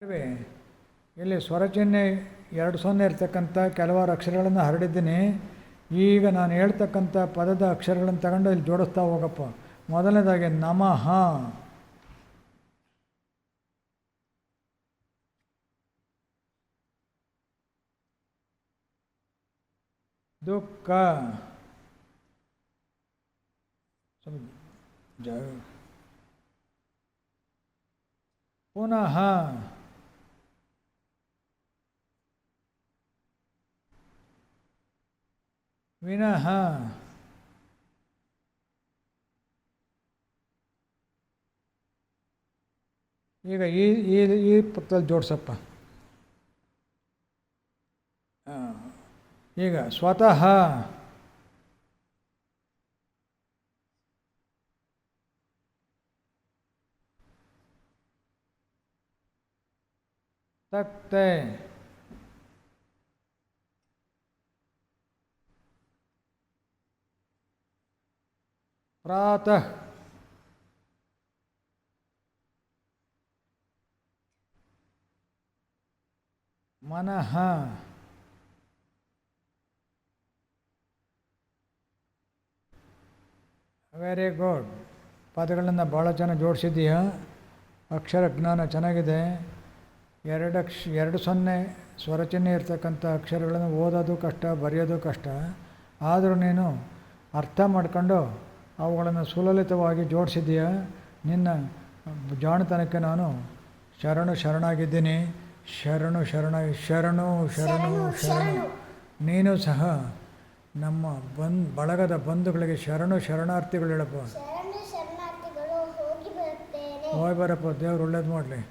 ಇಲ್ಲಿ ಸ್ವರಚಿಹ್ನೆ 2 ಇರ್ತಕ್ಕಂಥ ಕೆಲವಾರು ಅಕ್ಷರಗಳನ್ನು ಹರಡಿದ್ದೀನಿ. ಈಗ ನಾನು ಹೇಳ್ತಕ್ಕಂಥ ಪದದ ಅಕ್ಷರಗಳನ್ನು ತಗೊಂಡು ಇಲ್ಲಿ ಜೋಡಿಸ್ತಾ ಹೋಗಪ್ಪ. ಮೊದಲನೇದಾಗಿ ನಮಃ, ದುಃಖ, ಪುನಃ, ವಿನಃ, ಈಗ ಈ ಪಕ್ಕದಲ್ಲಿ ಜೋಡಿಸಪ್ಪ. ಈಗ ಸ್ವತಃ, ತಕ್ತೆ, ಪ್ರಾತಃ, ಮನಃ, ವೆರಿ ಗುಡ್. ಪದಗಳನ್ನು ಭಾಳ ಚೆನ್ನಾಗಿ ಜೋಡಿಸಿದ್ದೀಯ. ಅಕ್ಷರ ಜ್ಞಾನ ಚೆನ್ನಾಗಿದೆ. 2 ಸ್ವರಚಿಹ್ನೆ ಇರ್ತಕ್ಕಂಥ ಅಕ್ಷರಗಳನ್ನು ಓದೋದು ಕಷ್ಟ, ಬರೆಯೋದು ಕಷ್ಟ. ಆದರೂ ನೀನು ಅರ್ಥ ಮಾಡ್ಕೊಂಡು ಅವುಗಳನ್ನು ಸುಲಲಿತವಾಗಿ ಜೋಡಿಸಿದ್ದೀಯ. ನಿನ್ನ ಜಾಣತನಕ್ಕೆ ನಾನು ಶರಣಾಗಿದ್ದೀನಿ. ಶರಣು ನೀನು ಸಹ ನಮ್ಮ ಬಳಗದ ಬಂಧುಗಳಿಗೆ ಶರಣಾರ್ಥಿಗಳು ಹೇಳಪ್ಪ. ಹೋಗಿ ಬರಪ್ಪ. ದೇವ್ರು ಒಳ್ಳೇದು ಮಾಡಲಿ.